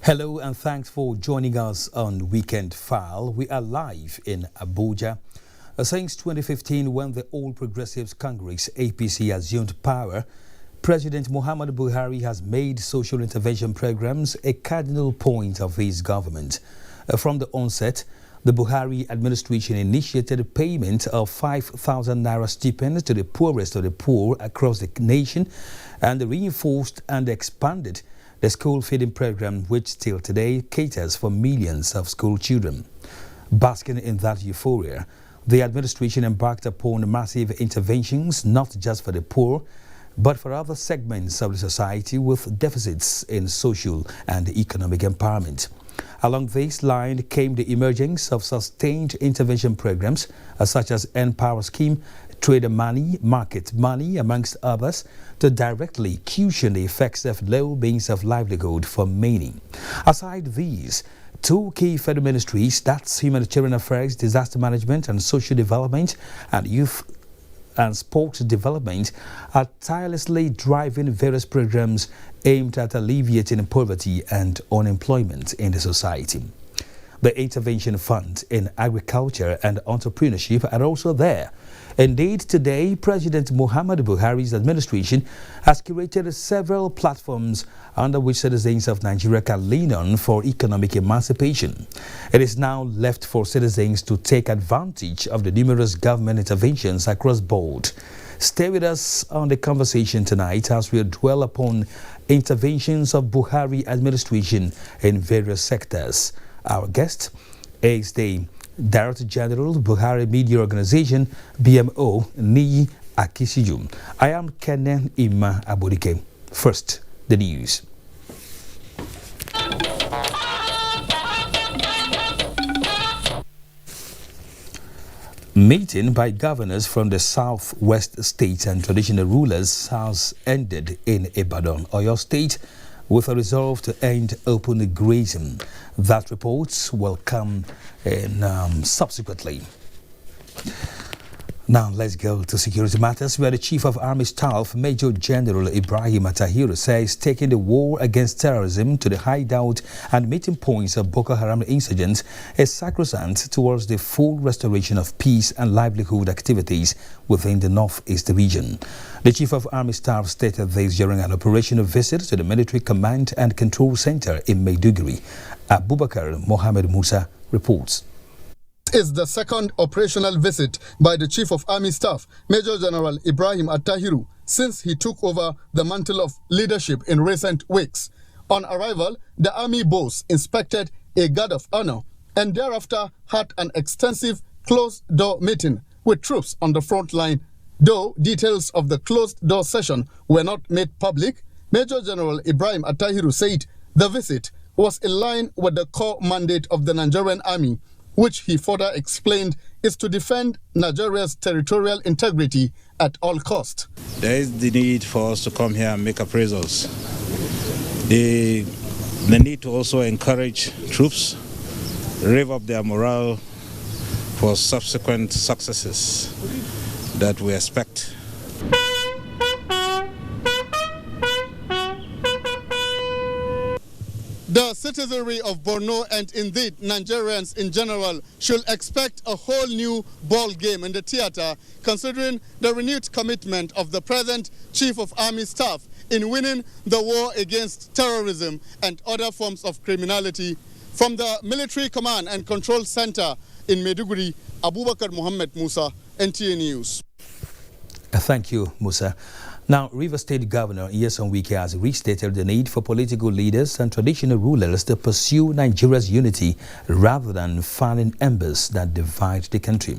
Hello and thanks for joining us on Weekend File. We are live in Abuja. Since 2015, when the All Progressives Congress APC assumed power, President Muhammadu Buhari has made social intervention programs a cardinal point of his government. From the onset, the Buhari administration initiated payment of 5,000 naira stipends to the poorest of the poor across the nation and reinforced and expanded the school feeding program, which still today caters for millions of school children. Basking in that euphoria, the administration embarked upon massive interventions not just for the poor, but for other segments of the society with deficits in social and economic empowerment. Along this line came the emergence of sustained intervention programs such as N-Power Scheme, Trader Money, Market Money, amongst others, to directly cushion the effects of low means of livelihood for many. Aside these, two key federal ministries, that's Humanitarian Affairs, Disaster Management and Social Development, and Youth and Sports Development, are tirelessly driving various programs aimed at alleviating poverty and unemployment in the society. The Intervention Fund in Agriculture and Entrepreneurship are also there. Indeed, today, President Muhammadu Buhari's administration has curated several platforms under which citizens of Nigeria can lean on for economic emancipation. It is now left for citizens to take advantage of the numerous government interventions across board. Stay with us on the conversation tonight as we dwell upon interventions of Buhari administration in various sectors. Our guest is the Director General Buhari Media Organization, BMO, Niyi Akisiju. I am Kenan Ima Abodike. First, the news. Meeting by governors from the southwest states and traditional rulers has ended in Ibadan, Oyo State, with a resolve to end open grazing. That report will come in subsequently. Now let's go to security matters, where the Chief of Army Staff, Major General Ibrahim Attahiru, says taking the war against terrorism to the hideout and meeting points of Boko Haram insurgents is sacrosanct towards the full restoration of peace and livelihood activities within the northeast region. The Chief of Army Staff stated this during an operational visit to the Military Command and Control Center in Maiduguri. Abubakar Mohammed Musa reports. Is the second operational visit by the Chief of Army Staff, Major General Ibrahim Attahiru, since he took over the mantle of leadership in recent weeks. On arrival, the Army boss inspected a guard of honor and thereafter had an extensive closed-door meeting with troops on the front line. Though details of the closed-door session were not made public, Major General Ibrahim Attahiru said the visit was in line with the core mandate of the Nigerian Army, which he further explained is to defend Nigeria's territorial integrity at all costs. There is the need for us to come here and make appraisals. The need to also encourage troops, rev up their morale for subsequent successes that we expect. The citizenry of Borno and indeed Nigerians in general should expect a whole new ball game in the theater, considering the renewed commitment of the present Chief of Army Staff in winning the war against terrorism and other forms of criminality. From the Military Command and Control Center in Maiduguri, Abubakar Mohammed Musa, NTA News. Thank you, Musa. Now, Rivers State Governor Nyesom Wike has restated the need for political leaders and traditional rulers to pursue Nigeria's unity rather than fanning embers that divide the country.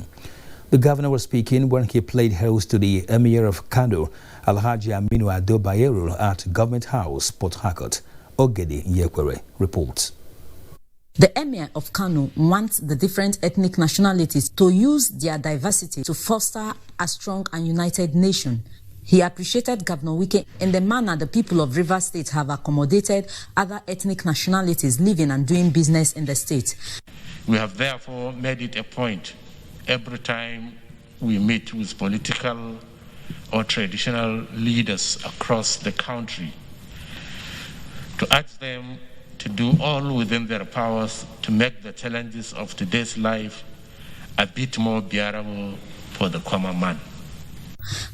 The governor was speaking when he played host to the Emir of Kano, Alhaji Aminu Ado Bayero, at Government House, Port Harcourt. Ogede Nyekwere reports. The Emir of Kano wants the different ethnic nationalities to use their diversity to foster a strong and united nation. He appreciated Governor Wike in the manner the people of Rivers State have accommodated other ethnic nationalities living and doing business in the state. We have therefore made it a point every time we meet with political or traditional leaders across the country to ask them to do all within their powers to make the challenges of today's life a bit more bearable for the common man.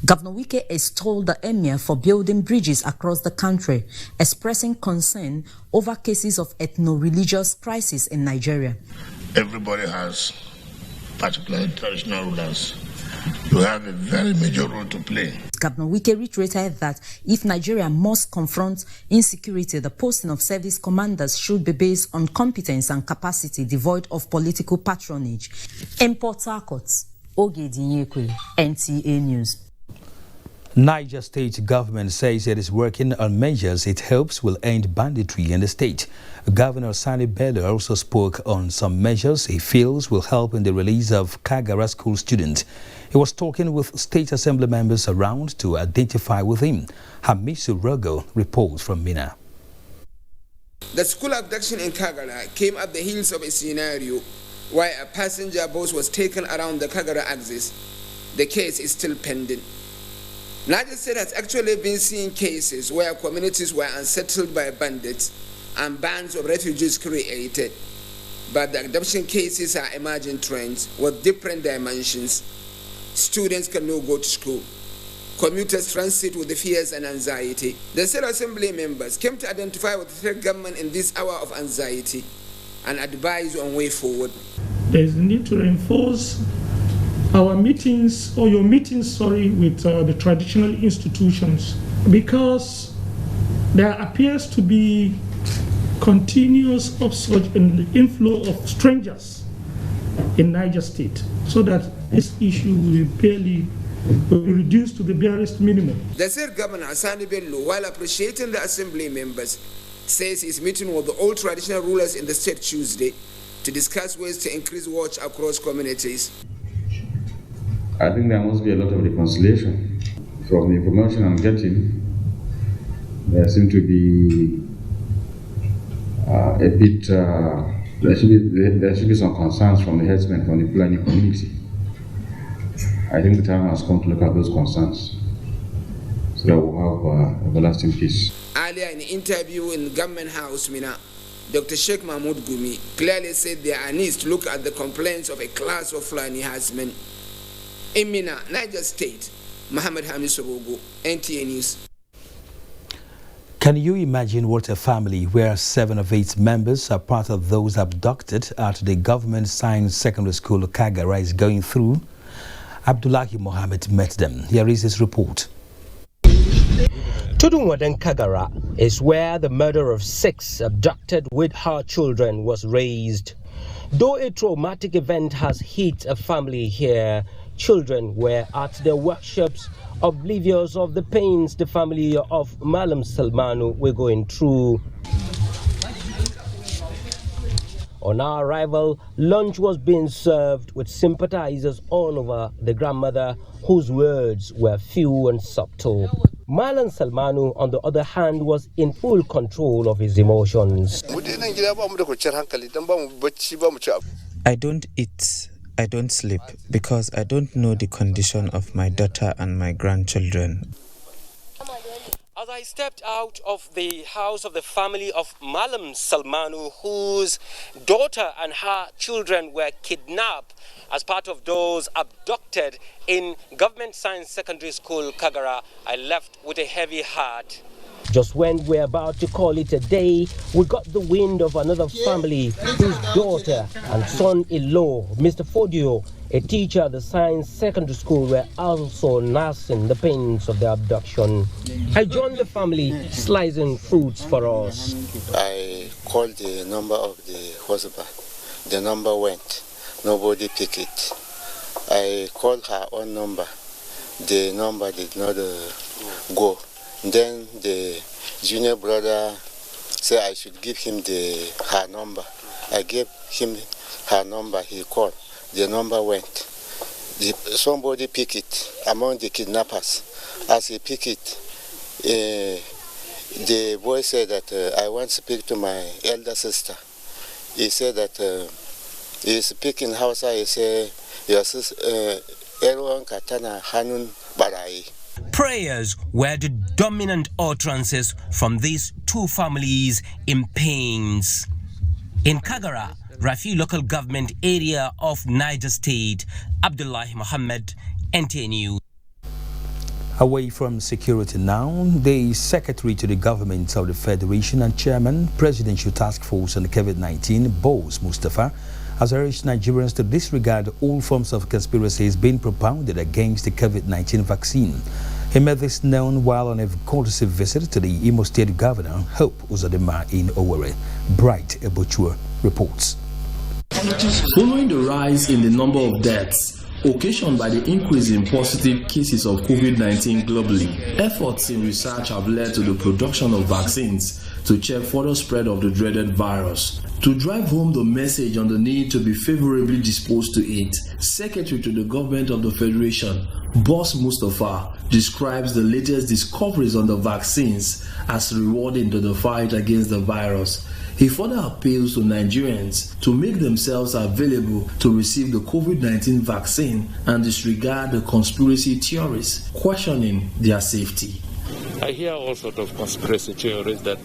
Governor Wike extolled the emir for building bridges across the country, expressing concern over cases of ethno-religious crisis in Nigeria. Everybody has, particularly traditional rulers, you have a very major role to play. Governor Wike reiterated that if Nigeria must confront insecurity, the posting of service commanders should be based on competence and capacity devoid of political patronage. In Port Harcourt, Oge Dinyekwe, NTA News. Niger State government says it is working on measures it hopes will end banditry in the state. Governor Sani Bello also spoke on some measures he feels will help in the release of Kagara school students. He was talking with state assembly members around to identify with him. Hamisu Rogo reports from Mina. The school abduction in Kagara came at the heels of a scenario where a passenger bus was taken around the Kagara axis. The case is still pending. Niger State has actually been seeing cases where communities were unsettled by bandits and bands of refugees created. But the abduction cases are emerging trends with different dimensions. Students cannot go to school. Commuters transit with the fears and anxiety. The State Assembly members came to identify with the state government in this hour of anxiety and advise on way forward. There is a need to reinforce our meetings, or your meetings, with the traditional institutions, because there appears to be continuous upsurge in the inflow of strangers in Niger State, so that this issue will be reduced to the barest minimum. The State Governor Sani Bello, while appreciating the Assembly members, says he's meeting with the old traditional rulers in the state Tuesday to discuss ways to increase watch across communities. I think there must be a lot of reconciliation. From the information I'm getting, there seem to be there should be some concerns from the headsmen from the Fulani community. I think the time has come to look at those concerns so that we'll have everlasting peace. Earlier in an interview in Government House, Mina, Dr. Sheikh Mahmoud Gumi clearly said there are needs to look at the complaints of a class of Fulani herdsmen. In Mina, Niger State, Mohammed Hamis Rogo, NTA News. Can you imagine what a family where 7 of 8 members are part of those abducted at the government science secondary school Kagara is going through? Abdullahi Mohammed met them. Here is his report. Tudunwaden Kagara is where the murder of 6 abducted with her children was raised. Though a traumatic event has hit a family here, children were at their workshops oblivious of the pains the family of Malam Salmanu were going through. On our arrival, lunch was being served with sympathizers all over the grandmother, whose words were few and subtle. Malam Salmanu, on the other hand, was in full control of his emotions. I don't eat, I don't sleep, because I don't know the condition of my daughter and my grandchildren. As I stepped out of the house of the family of Malam Salmanu, whose daughter and her children were kidnapped as part of those abducted in Government Science Secondary School, Kagara, I left with a heavy heart. Just when we're about to call it a day, we got the wind of another family whose daughter and son-in-law, Mr. Fodio, a teacher at the Science Secondary School, were also nursing the pains of the abduction. I joined the family slicing fruits for us. I called the number of the husband. The number went. Nobody picked it. I called her own number. The number did not go. Then the junior brother said I should give him her number. I gave him her number. He called. The number went. Somebody picked it among the kidnappers. As he picked it, the boy said that I want to speak to my elder sister. He said that he's speaking Hausa. He said, your sister, everyone katana hanun barai. Prayers were the dominant utterances from these two families in pains. In Kagara, Rafi local government area of Niger State, Abdullahi Mohammed, NTA News. Away from security now, the Secretary to the Government of the Federation and Chairman, Presidential Task Force on COVID-19, Boss Mustafa, has urged Nigerians to disregard all forms of conspiracies being propounded against the COVID-19 vaccine. He made this known while on a courtesy visit to the Imo State Governor, Hope Uzodinma in Owerri. Bright Ebochua reports. Following the rise in the number of deaths occasioned by the increase in positive cases of COVID-19 globally, efforts in research have led to the production of vaccines to check further spread of the dreaded virus. To drive home the message on the need to be favorably disposed to it, Secretary to the Government of the Federation, Boss Mustafa, describes the latest discoveries on the vaccines as rewarding to the fight against the virus. He further appeals to Nigerians to make themselves available to receive the COVID-19 vaccine and disregard the conspiracy theories questioning their safety. I hear all sorts of conspiracy theories that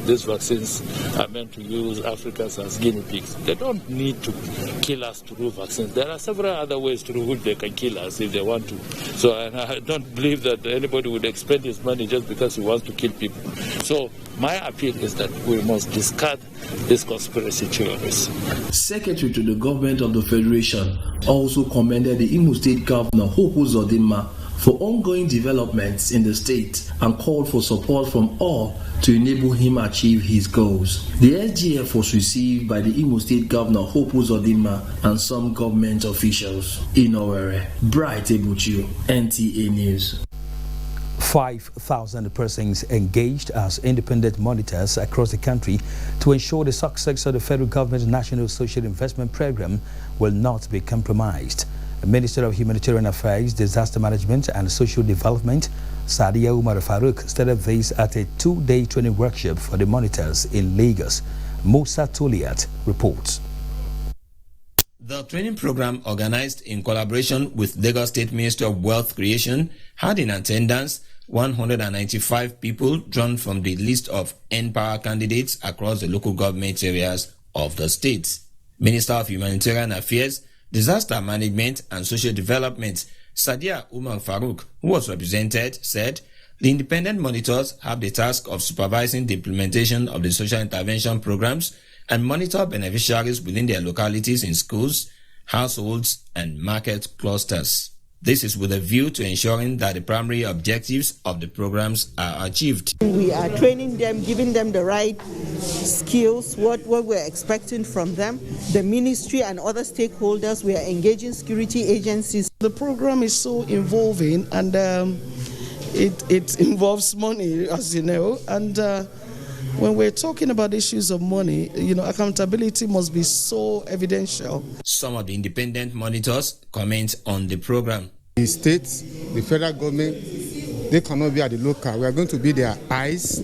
these vaccines are meant to use Africans as guinea pigs. They don't need to kill us through vaccines. There are several other ways through which they can kill us if they want to. So I don't believe that anybody would expend his money just because he wants to kill people. So my appeal is that we must discard these conspiracy theories. Secretary to the Government of the Federation also commended the Imo State Governor, Hope Uzodinma, for ongoing developments in the state and called for support from all to enable him achieve his goals. The SGF was received by the Imo State Governor, Hope Uzodinma, and some government officials. In Owerri, Bright Ebochua, NTA News. 5,000 persons engaged as independent monitors across the country to ensure the success of the federal government's National Social Investment Program will not be compromised. The Minister of Humanitarian Affairs, Disaster Management and Social Development, Sadia Umar Farouk, started this at a two-day training workshop for the monitors in Lagos. Musa Toliat reports. The training program, organized in collaboration with Lagos State Ministry of Wealth Creation, had in attendance 195 people drawn from the list of N-Power candidates across the local government areas of the state. Minister of Humanitarian Affairs, Disaster Management and Social Development, Sadia Umar Farouk, who was represented, said the independent monitors have the task of supervising the implementation of the social intervention programs and monitor beneficiaries within their localities in schools, households, and market clusters. This is with a view to ensuring that the primary objectives of the programs are achieved. We are training them, giving them the right skills, what we're expecting from them. The ministry and other stakeholders, we are engaging security agencies. The program is so involving, and it involves money, as you know, and when we're talking about issues of money, accountability must be so evidential. Some of the independent monitors comment on the program. The states, the federal government, they cannot be at the local. We are going to be their eyes,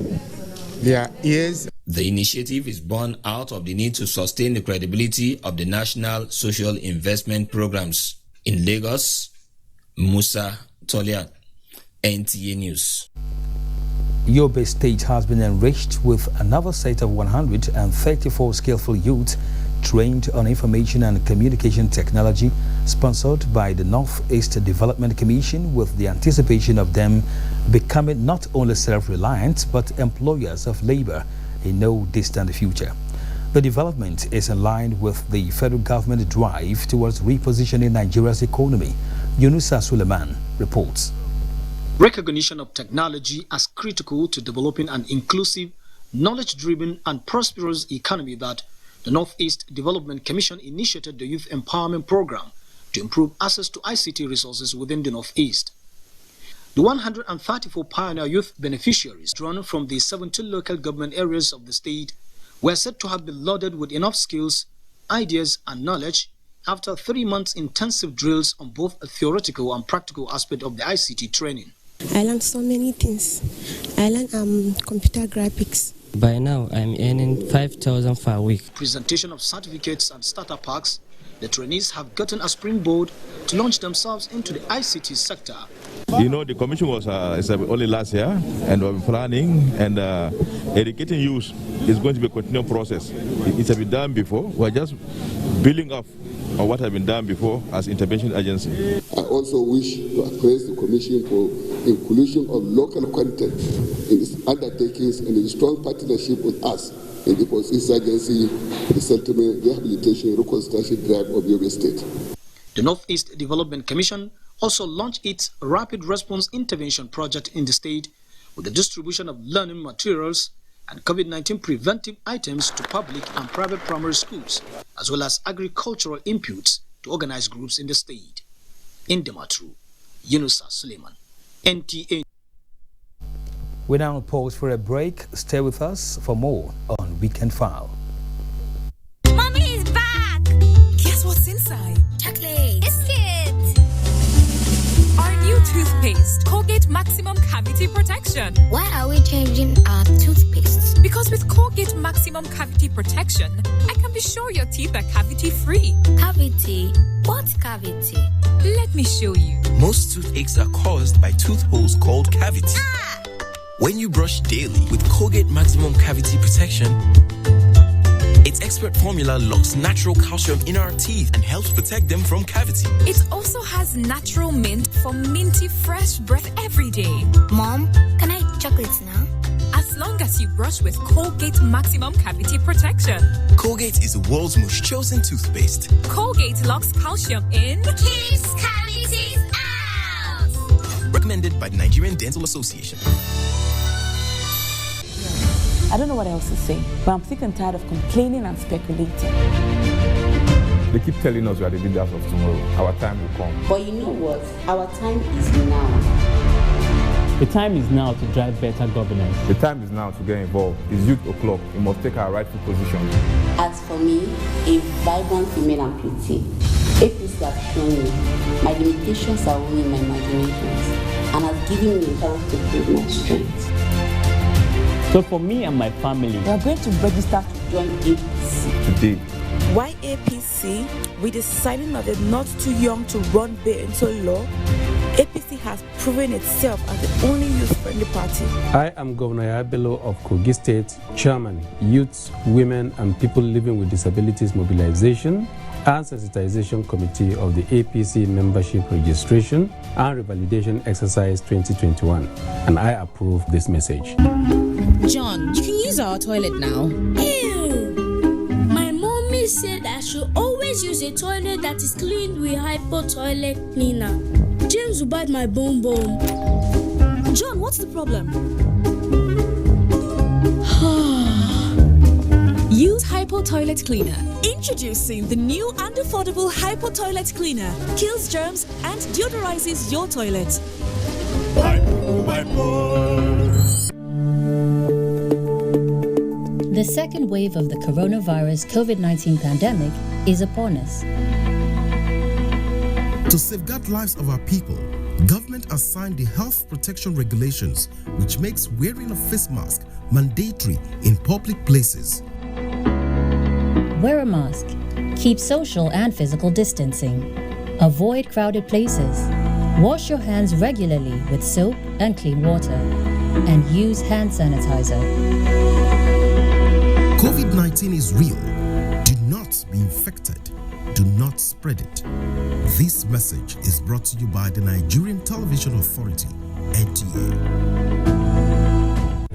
their ears. The initiative is born out of the need to sustain the credibility of the national social investment programs. In Lagos, Musa Toliat, NTA News. Yobe State has been enriched with another set of 134 skillful youths trained on information and communication technology, sponsored by the Northeast Development Commission, with the anticipation of them becoming not only self-reliant but employers of labor in no distant future. The development is in line with the federal government drive towards repositioning Nigeria's economy. Yunusa Suleiman reports. Recognition of technology as critical to developing an inclusive, knowledge-driven and prosperous economy, that the Northeast Development Commission initiated the Youth Empowerment Program to improve access to ICT resources within the Northeast. The 134 pioneer youth beneficiaries drawn from the 17 local government areas of the state were said to have been loaded with enough skills, ideas and knowledge after 3 months intensive drills on both a theoretical and practical aspect of the ICT training. I learned so many things. I learned computer graphics. By now, I'm earning 5,000 per week. Presentation of certificates and starter packs, the trainees have gotten a springboard to launch themselves into the ICT sector You know, the commission was only last year, and we're planning and educating youth is going to be a continual process. It has been done before. We're just building up on what has been done before as intervention agency. I also wish to praise the Commission for inclusion of local content in its undertakings and its strong partnership with us in the post-insurgency resettlement, rehabilitation, reconstruction drive of Yobe State. The Northeast Development Commission also launched its Rapid Response Intervention Project in the state with the distribution of learning materials and COVID-19 preventive items to public and private primary schools, as well as agricultural inputs to organized groups in the state. In Damaturu, Yunusa Suleiman, NTA. We now pause for a break. Stay with us for more on Weekend File. Mommy is back! Guess what's inside? Chocolate. Biscuit. Our new toothpaste, Colgate Maximum Cavity Protection. Why are we changing our toothpaste? Because with Colgate Maximum Cavity Protection, I can be sure your teeth are cavity-free. Cavity? What cavity? Let me show you. Most toothaches are caused by tooth holes called cavities. When you brush daily with Colgate Maximum Cavity Protection, its expert formula locks natural calcium in our teeth and helps protect them from cavity. It also has natural mint for minty fresh breath every day. Mom, can I eat chocolates now? As long as you brush with Colgate Maximum Cavity Protection. Colgate is the world's most chosen toothpaste. Colgate locks calcium in. Keeps cavities out! Recommended by the Nigerian Dental Association. I don't know what else to say, but I'm sick and tired of complaining and speculating. They keep telling us we are the leaders of tomorrow. Our time will come. But you know what? Our time is now. The time is now to drive better governance. The time is now to get involved. It's youth o'clock. We must take our rightful position. As for me, a vibrant female amputee, APC has shown me my limitations are only my imaginations and has given me a chance to prove my strength. So for me and my family, we are going to register to join APC. Today. Why APC? We decided that they're not too young to run bill into law. APC has proven itself as the only youth-friendly party. I am Governor Yabelo of Kogi State, Chairman, Youth, Women and People Living with Disabilities Mobilization and Sensitization Committee of the APC Membership Registration and Revalidation Exercise 2021, and I approve this message. John, you can use our toilet now. Ew! My mommy said I should always use a toilet that is cleaned with Hypo toilet cleaner. James will bite my bone. John, what's the problem? Use Hypo Toilet Cleaner. Introducing the new and affordable Hypo Toilet Cleaner. Kills germs and deodorizes your toilet. The second wave of the coronavirus COVID-19 pandemic is upon us. To safeguard lives of our people, government has signed the Health Protection Regulations, which makes wearing a face mask mandatory in public places. Wear a mask. Keep social and physical distancing. Avoid crowded places. Wash your hands regularly with soap and clean water. And use hand sanitizer. COVID-19 is real. Do not be infected. Do not spread it. This message is brought to you by the Nigerian Television Authority, NTA.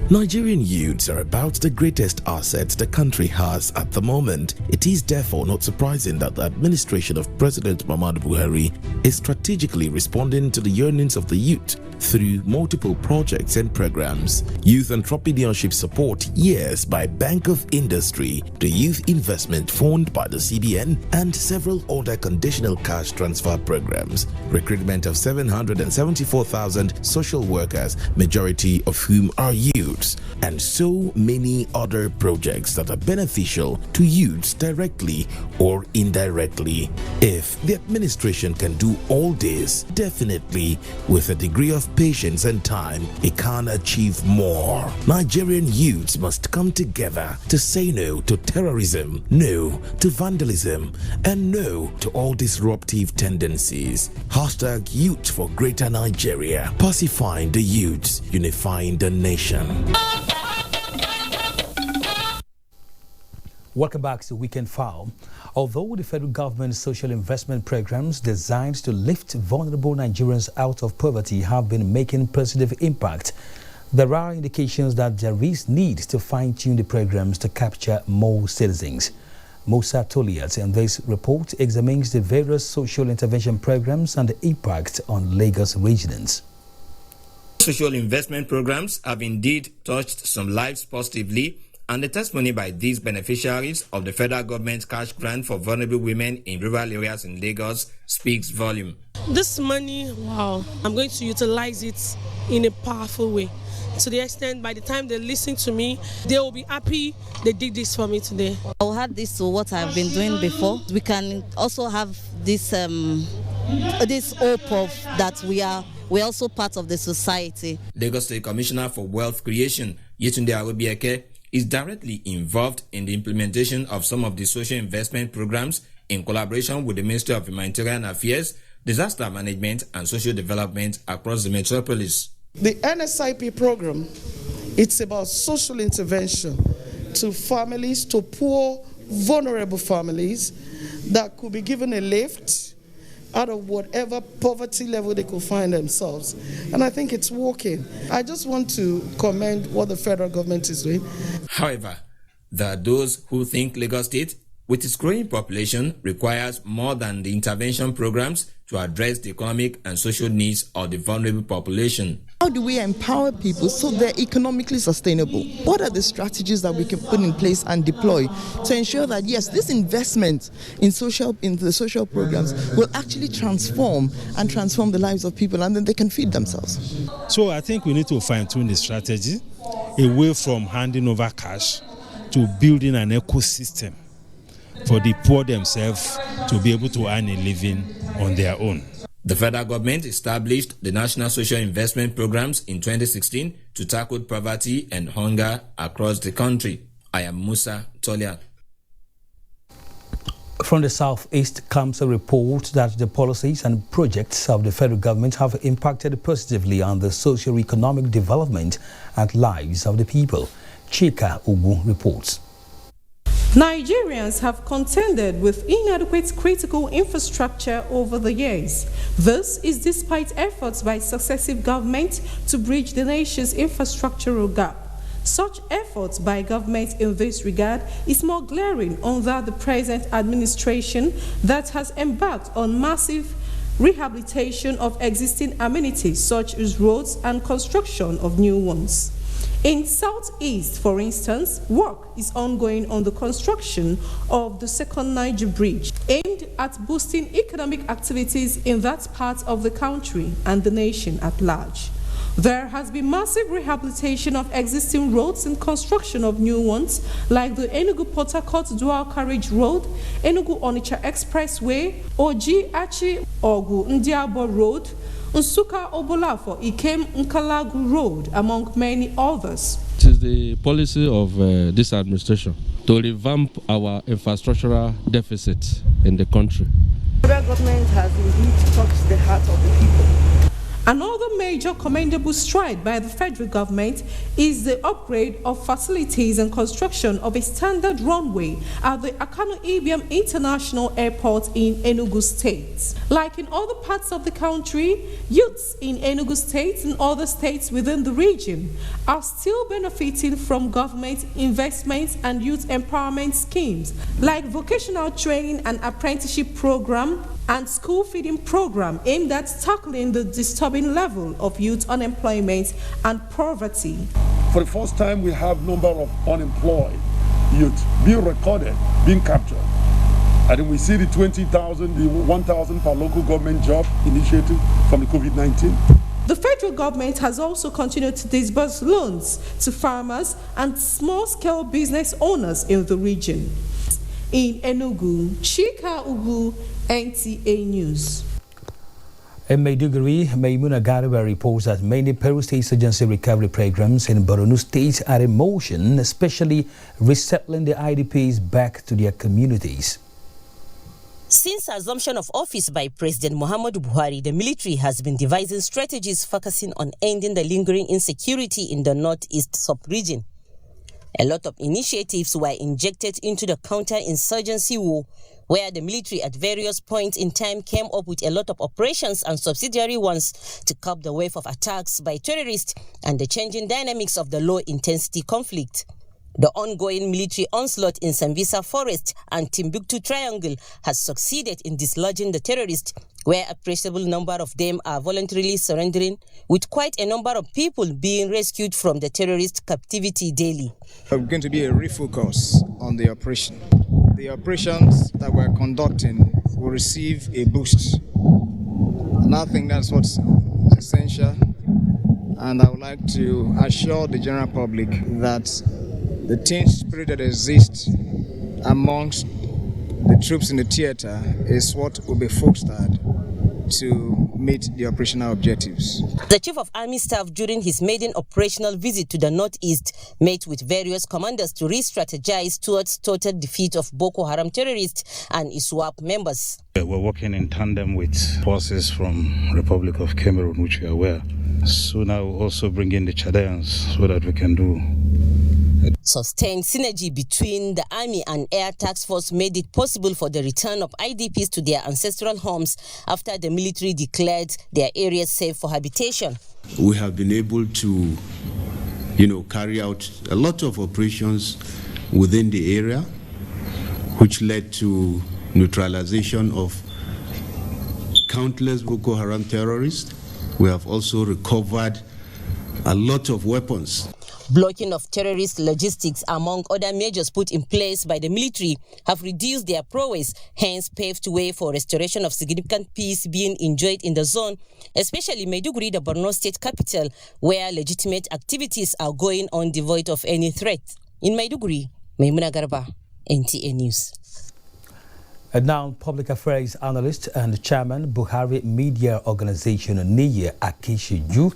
Nigerian youths are about the greatest assets the country has at the moment. It is therefore not surprising that the administration of President Muhammadu Buhari is strategically responding to the yearnings of the youth through multiple projects and programs. Youth entrepreneurship support, yes, by Bank of Industry, the Youth Investment Fund by the CBN, and several other conditional cash transfer programs. Recruitment of 774,000 social workers, majority of whom are youth. youths, and so many other projects that are beneficial to youths directly or indirectly. If the administration can do all this, definitely with a degree of patience and time, it can achieve more. Nigerian youths must come together to say no to terrorism, no to vandalism, and no to all disruptive tendencies. Hashtag Youth for Greater Nigeria. Pacifying the youths, unifying the nation. Welcome back to Weekend File. Although the federal government's social investment programs designed to lift vulnerable Nigerians out of poverty have been making positive impact, there are indications that there is need to fine-tune the programs to capture more citizens. Musa Toliat in this report examines the various social intervention programs and the impact on Lagos residents. Social investment programs have indeed touched some lives positively, and the testimony by these beneficiaries of the federal government's cash grant for vulnerable women in rural areas in Lagos speaks volume. This money, wow, I'm going to utilize it in a powerful way. To the extent by the time they listen to me, they will be happy they did this for me today. I'll add this to what I've been doing before. We can also have this this hope of that we're also part of the society. Lagos State Commissioner for Wealth Creation, Yetunde Arobieke, is directly involved in the implementation of some of the social investment programs in collaboration with the Ministry of Humanitarian Affairs, Disaster Management and Social Development across the metropolis. The NSIP program, it's about social intervention to families, to poor, vulnerable families that could be given a lift out of whatever poverty level they could find themselves. And I think it's working. I just want to commend what the federal government is doing. However, there are those who think Lagos State, with its growing population, requires more than the intervention programs to address the economic and social needs of the vulnerable population. How do we empower people so they're economically sustainable? What are the strategies that we can put in place and deploy to ensure that, yes, this investment in the social programs will actually transform the lives of people, and then they can feed themselves? So I think we need to fine-tune the strategy away from handing over cash to building an ecosystem for the poor themselves to be able to earn a living on their own. The federal government established the National Social Investment Programs in 2016 to tackle poverty and hunger across the country. I am Musa Toliat. From the Southeast comes a report that the policies and projects of the federal government have impacted positively on the socio-economic development and lives of the people. Chika Ugu reports. Nigerians have contended with inadequate critical infrastructure over the years. This is despite efforts by successive governments to bridge the nation's infrastructural gap. Such efforts by government in this regard is more glaring under the present administration that has embarked on massive rehabilitation of existing amenities such as roads and construction of new ones. In Southeast, for instance, work is ongoing on the construction of the second Niger Bridge, aimed at boosting economic activities in that part of the country and the nation at large. There has been massive rehabilitation of existing roads and construction of new ones, like the Enugu-Port Harcourt Dual Carriage Road, Enugu-Onitsha Expressway, Oji Achi Ogu Ndiabo Road, Nsuka Obolafo Ikem Nkalagu Road, among many others. It is the policy of this administration to revamp our infrastructural deficit in the country. The federal government has indeed touched the heart of the people. Another major commendable stride by the federal government is the upgrade of facilities and construction of a standard runway at the Akano Ibiam International Airport in Enugu State. Like in other parts of the country, youths in Enugu State and other states within the region are still benefiting from government investments and youth empowerment schemes like vocational training and apprenticeship program and school feeding program aimed at tackling the disturbing level of youth unemployment and poverty. For the first time, we have number of unemployed youth being recorded, being captured. And then we see the 20,000, the 1,000 per local government job initiative from the COVID-19. The federal government has also continued to disburse loans to farmers and small-scale business owners in the region. In Enugu, Chika Ubu, NTA News. In Maiduguri, Maimuna Garba reports that many Peru State Agency recovery programs in Borno State are in motion, especially resettling the IDPs back to their communities. Since assumption of office by President Muhammadu Buhari, the military has been devising strategies focusing on ending the lingering insecurity in the northeast sub-region. A lot of initiatives were injected into the counter-insurgency war, where the military at various points in time came up with a lot of operations and subsidiary ones to curb the wave of attacks by terrorists and the changing dynamics of the low-intensity conflict. The ongoing military onslaught in Sambisa Forest and Timbuktu Triangle has succeeded in dislodging the terrorists, where a appreciable number of them are voluntarily surrendering, with quite a number of people being rescued from the terrorist captivity daily. There's going to be a refocus on the operation. The operations that we're conducting will receive a boost. And I think that's what's essential. And I would like to assure the general public that the team spirit that exists amongst the troops in the theater is what will be fostered to meet the operational objectives. The Chief of Army Staff, during his maiden operational visit to the Northeast, met with various commanders to re-strategize towards total defeat of Boko Haram terrorists and ISWAP members. We're working in tandem with forces from Republic of Cameroon, which we are aware. So now we'll also bring in the Chadians so that we can do sustained synergy between the Army and Air Task Force made it possible for the return of IDPs to their ancestral homes after the military declared their areas safe for habitation. We have been able to, carry out a lot of operations within the area, which led to neutralization of countless Boko Haram terrorists. We have also recovered a lot of weapons. Blocking of terrorist logistics, among other measures put in place by the military, have reduced their prowess, hence paved way for restoration of significant peace being enjoyed in the zone, especially Maiduguri, the Borno state capital, where legitimate activities are going on devoid of any threat. In Maiduguri, Maimuna Garba, NTA News. And now, public affairs analyst and chairman, Buhari Media Organization, Niye Akishiju,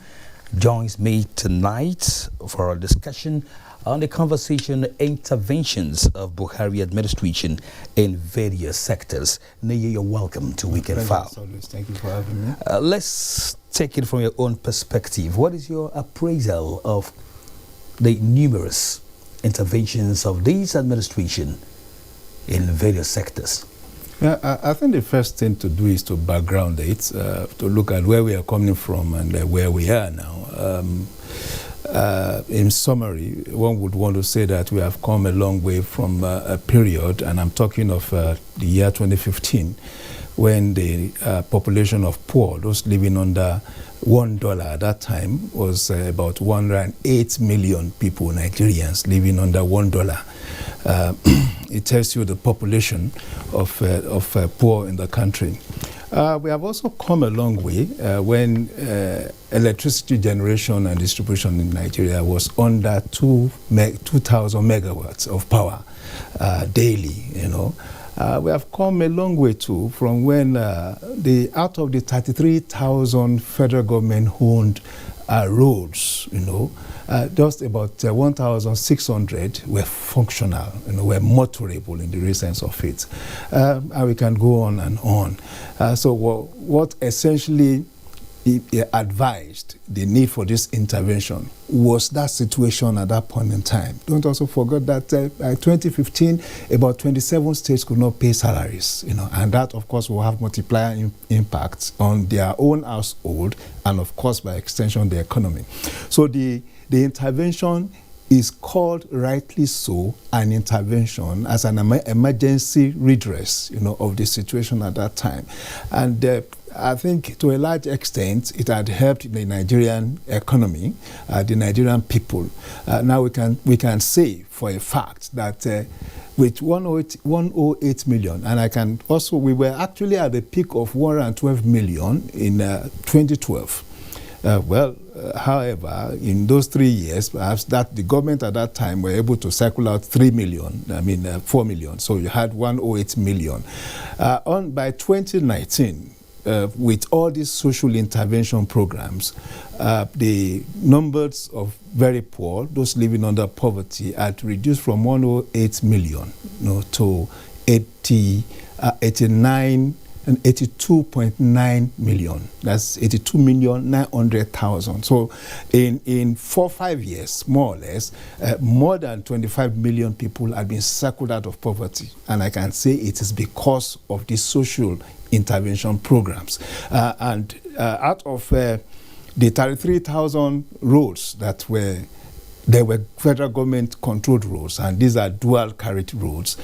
joins me tonight for a discussion on the conversation interventions of Buhari administration in various sectors. Niye, you're welcome to Weekend File. Thank you for having me. Let's take it from your own perspective. What is your appraisal of the numerous interventions of this administration in various sectors? Yeah, I think the first thing to do is to background it, to look at where we are coming from and where we are now. In summary, one would want to say that we have come a long way from a period, and I'm talking of the year 2015, when the population of poor, those living under $1 at that time, was about 108 million people, Nigerians, living under $1. It tells you the population of poor in the country. We have also come a long way when electricity generation and distribution in Nigeria was under 2,000 megawatts of power daily. We have come a long way too from when out of the 33,000 federal government-owned roads, just about 1,600 were functional, were motorable in the real sense of it. And we can go on and on. So what essentially advised the need for this intervention was that situation at that point in time. Don't also forget that by 2015, about 27 states could not pay salaries, and that, of course, will have multiplier impacts on their own household and, of course, by extension, the economy. So the intervention is called, rightly so, an intervention as an emergency redress, of the situation at that time. And I think to a large extent it had helped the Nigerian economy, the Nigerian people. Now we can say for a fact that with 108 million, and we were actually at the peak of 112 million in 2012. However, in those 3 years, perhaps that the government at that time were able to circle out 4 million. So you had 108 million. By 2019, with all these social intervention programs, the numbers of very poor, those living under poverty, had reduced from 108 million to 89 and 82.9 million. That's 82,900,000. So in 4 or 5 years, more or less, more than 25 million people have been circled out of poverty. And I can say it is because of these social intervention programs. Out of the 33,000 roads that were federal government controlled roads, and these are dual carriage roads.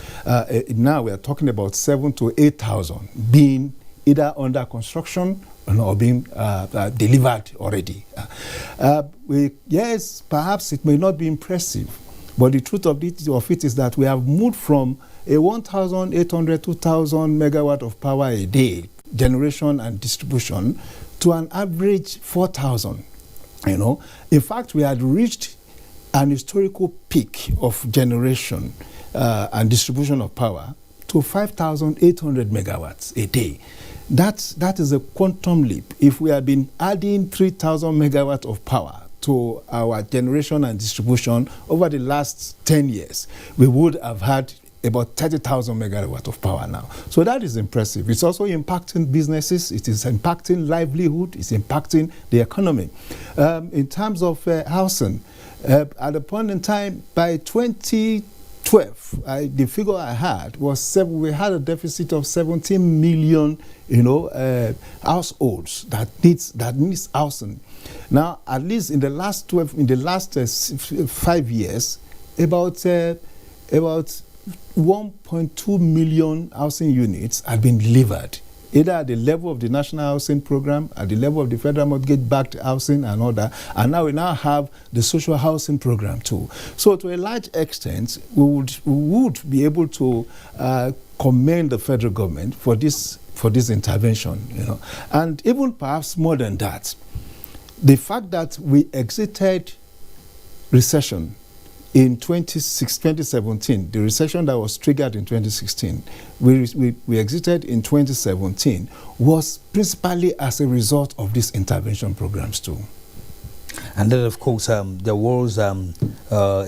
Now we are talking about 7,000 to 8,000 being either under construction or being delivered already. Yes, perhaps it may not be impressive, but the truth of it is that we have moved from a 1,800, 2,000 megawatt of power a day generation and distribution to an average 4,000. In fact, we had reached an historical peak of generation and distribution of power to 5,800 megawatts a day. That is a quantum leap. If we had been adding 3,000 megawatts of power to our generation and distribution over the last 10 years, we would have had about 30,000 megawatts of power now. So that is impressive. It's also impacting businesses. It is impacting livelihood. It's impacting the economy. In terms of housing, at a point in time, by 2012, the figure I had was we had a deficit of 17 million, households that needs housing. Now, at least in the last 5 years, about 1.2 million housing units have been delivered, either at the level of the National Housing Program, at the level of the Federal Mortgage-Backed Housing and other, and now we have the Social Housing Program too. So to a large extent, we would be able to commend the federal government for this intervention, and even perhaps more than that, the fact that we exited recession in 2017, the recession that was triggered in 2016, we exited in 2017, was principally as a result of these intervention programs too. And then, of course, there was a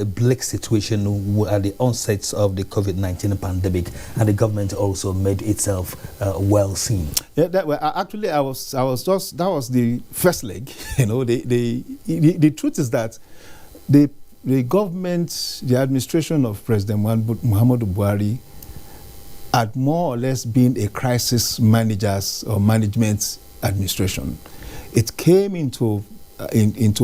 bleak situation at the onset of the COVID-19 pandemic, and the government also made itself well seen. Yeah, that was the first leg. The truth is that the government, the administration of President Muhammadu Buhari, had more or less been a crisis management administration. It came into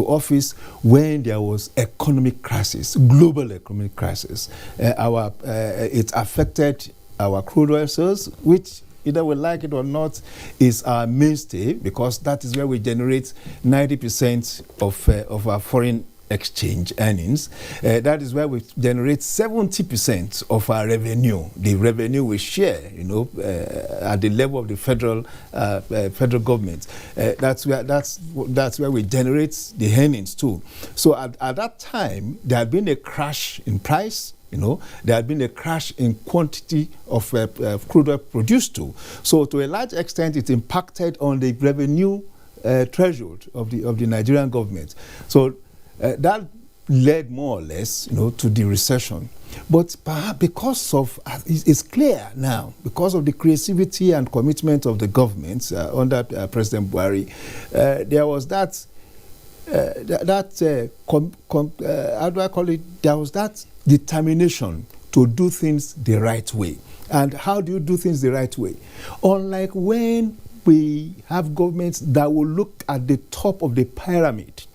office when there was economic crisis, global economic crisis. It affected our crude oil sales, which, either we like it or not, is our mainstay, because that is where we generate 90% of our foreign exchange earnings. That is where we generate 70% of our revenue, the revenue we share, at the level of the federal government. That's where we generate the earnings too. So at that time, there had been a crash in price. There had been a crash in quantity of crude oil produced too. So to a large extent, it impacted on the revenue threshold of the Nigerian government. So that led more or less, to the recession. But perhaps because of, it's clear now, because of the creativity and commitment of the government under President Buhari, there was that, how do I call it? There was that determination to do things the right way. And how do you do things the right way? Unlike when we have governments that will look at the top of the pyramid,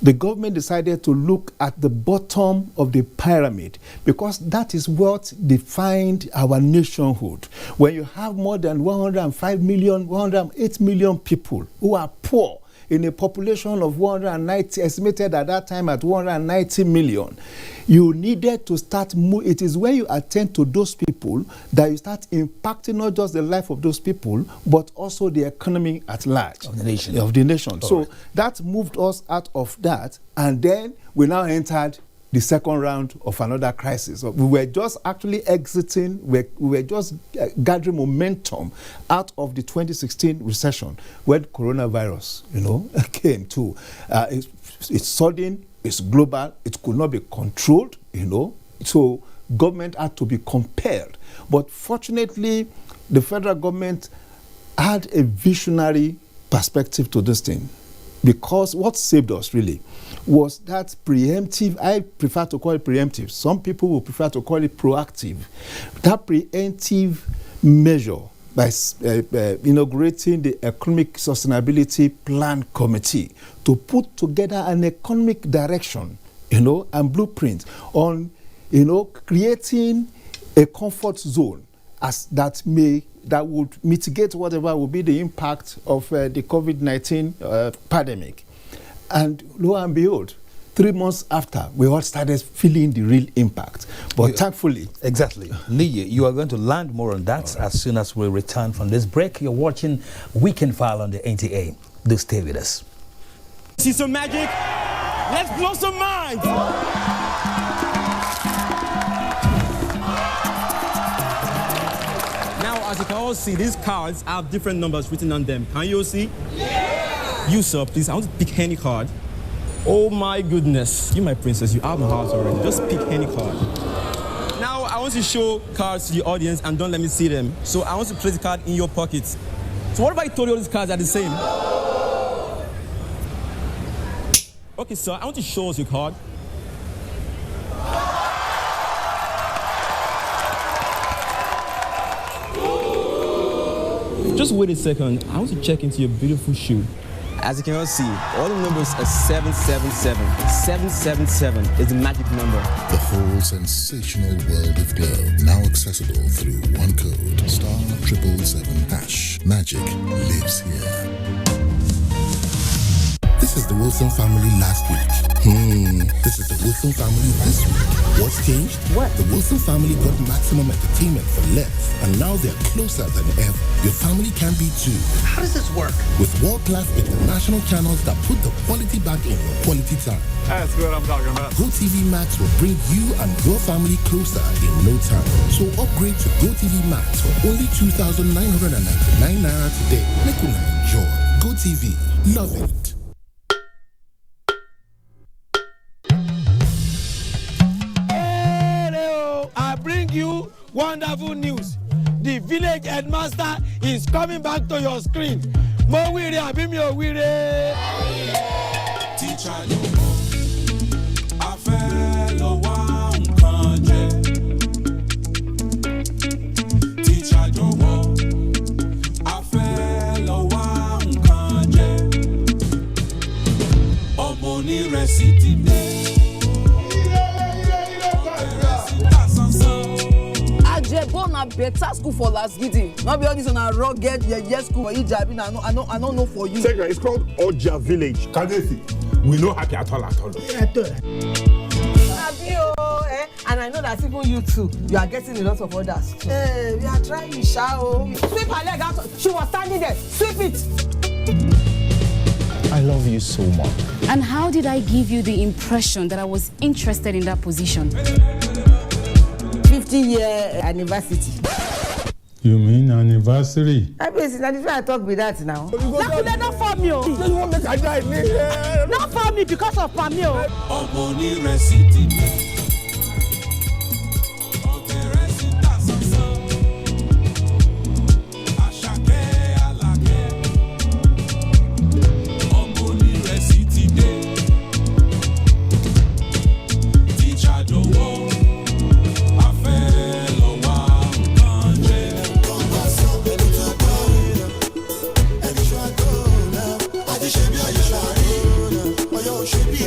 the government decided to look at the bottom of the pyramid, because that is what defined our nationhood. When you have more than 105 million, 108 million people who are poor, in a population of 190, estimated at that time at 190 million, you needed to start it is when you attend to those people that you start impacting not just the life of those people, but also the economy at large. Of the nation. So right. that moved us out of that, and then we now entered the second round of another crisis. So we were just actually exiting, we were just gathering momentum out of the 2016 recession when coronavirus, came to. It's sudden, it's global, it could not be controlled, so government had to be compelled. But fortunately, the federal government had a visionary perspective to this thing, because what saved us really was that preemptive. I prefer to call it preemptive. Some people will prefer to call it proactive. That preemptive measure by inaugurating the Economic Sustainability Plan Committee to put together an economic direction, and blueprint on, creating a comfort zone that would mitigate whatever will be the impact of the COVID-19 pandemic. And lo and behold, 3 months after, we all started feeling the real impact. But thankfully... Exactly. Niyi, you are going to land more on that as soon as we return from this break. You're watching Weekend File on the NTA. Do stay with us. See some magic? Let's blow some minds! Now, as you can all see, these cards have different numbers written on them. Can you all see? Yeah! You, sir, please, I want to pick any card. Oh my goodness. You, my princess, you have my heart already. Just pick any card. Now, I want to show cards to the audience and don't let me see them. So I want to place the card in your pocket. So what if I told you all these cards are the same? Okay, sir, I want to show us your card. Just wait a second. I want to check into your beautiful shoe. As you can all see, all the numbers are 777. 777 is the magic number. The whole sensational world of Glow, now accessible through one code, *777#. Magic lives here. This is the Wilson family last week. This is the Wilson family this week. What's changed? What? The Wilson family got maximum entertainment for less, and now they're closer than ever. Your family can be too. How does this work? With world-class international channels that put the quality back in your quality time. That's what I'm talking about. GoTV Max will bring you and your family closer in no time. So upgrade to GoTV Max for only 2,999 naira today. Make you enjoy. GoTV. Love it. You wonderful news. The village headmaster is coming back to your screen. Mo wire abi mi o wire. Teacher no mo. A fẹ́ lọ wá nǹkan jẹ. Teacher no mo. A fẹ́ lọ wá nǹkan jẹ. Ọmọ onírẹsì ti dé. Go na better school for last gidi. Not be all this on a rugged school for Ijabi. I don't know for you. Second, it's called Oja Village. Kadesi. We no happy at all. And I know that even you too, you are getting a lot of orders too. Hey, we are trying, Shao. Sweep her leg out. She was standing there. Sweep it. I love you so much. And how did I give you the impression that I was interested in that position? 50-year anniversary. You mean anniversary? I talk with that now. Not for me. Not for me because of Pamio. Should be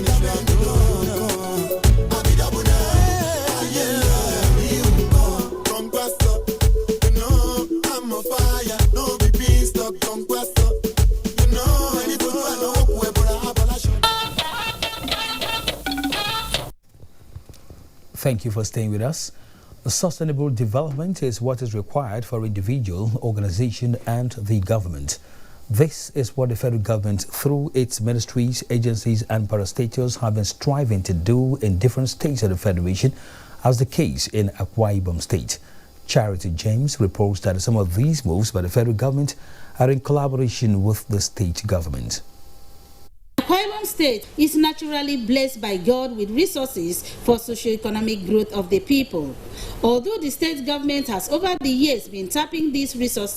Thank you for staying with us. Sustainable development is what is required for individual, organization and the government. This is what the federal government, through its ministries, agencies and parastatals, have been striving to do in different states of the Federation, as the case in Akwa Ibom State. Charity James reports that some of these moves by the federal government are in collaboration with the state government. Akwa Ibom State is naturally blessed by God with resources for socio-economic growth of the people. Although the state government has over the years been tapping these resources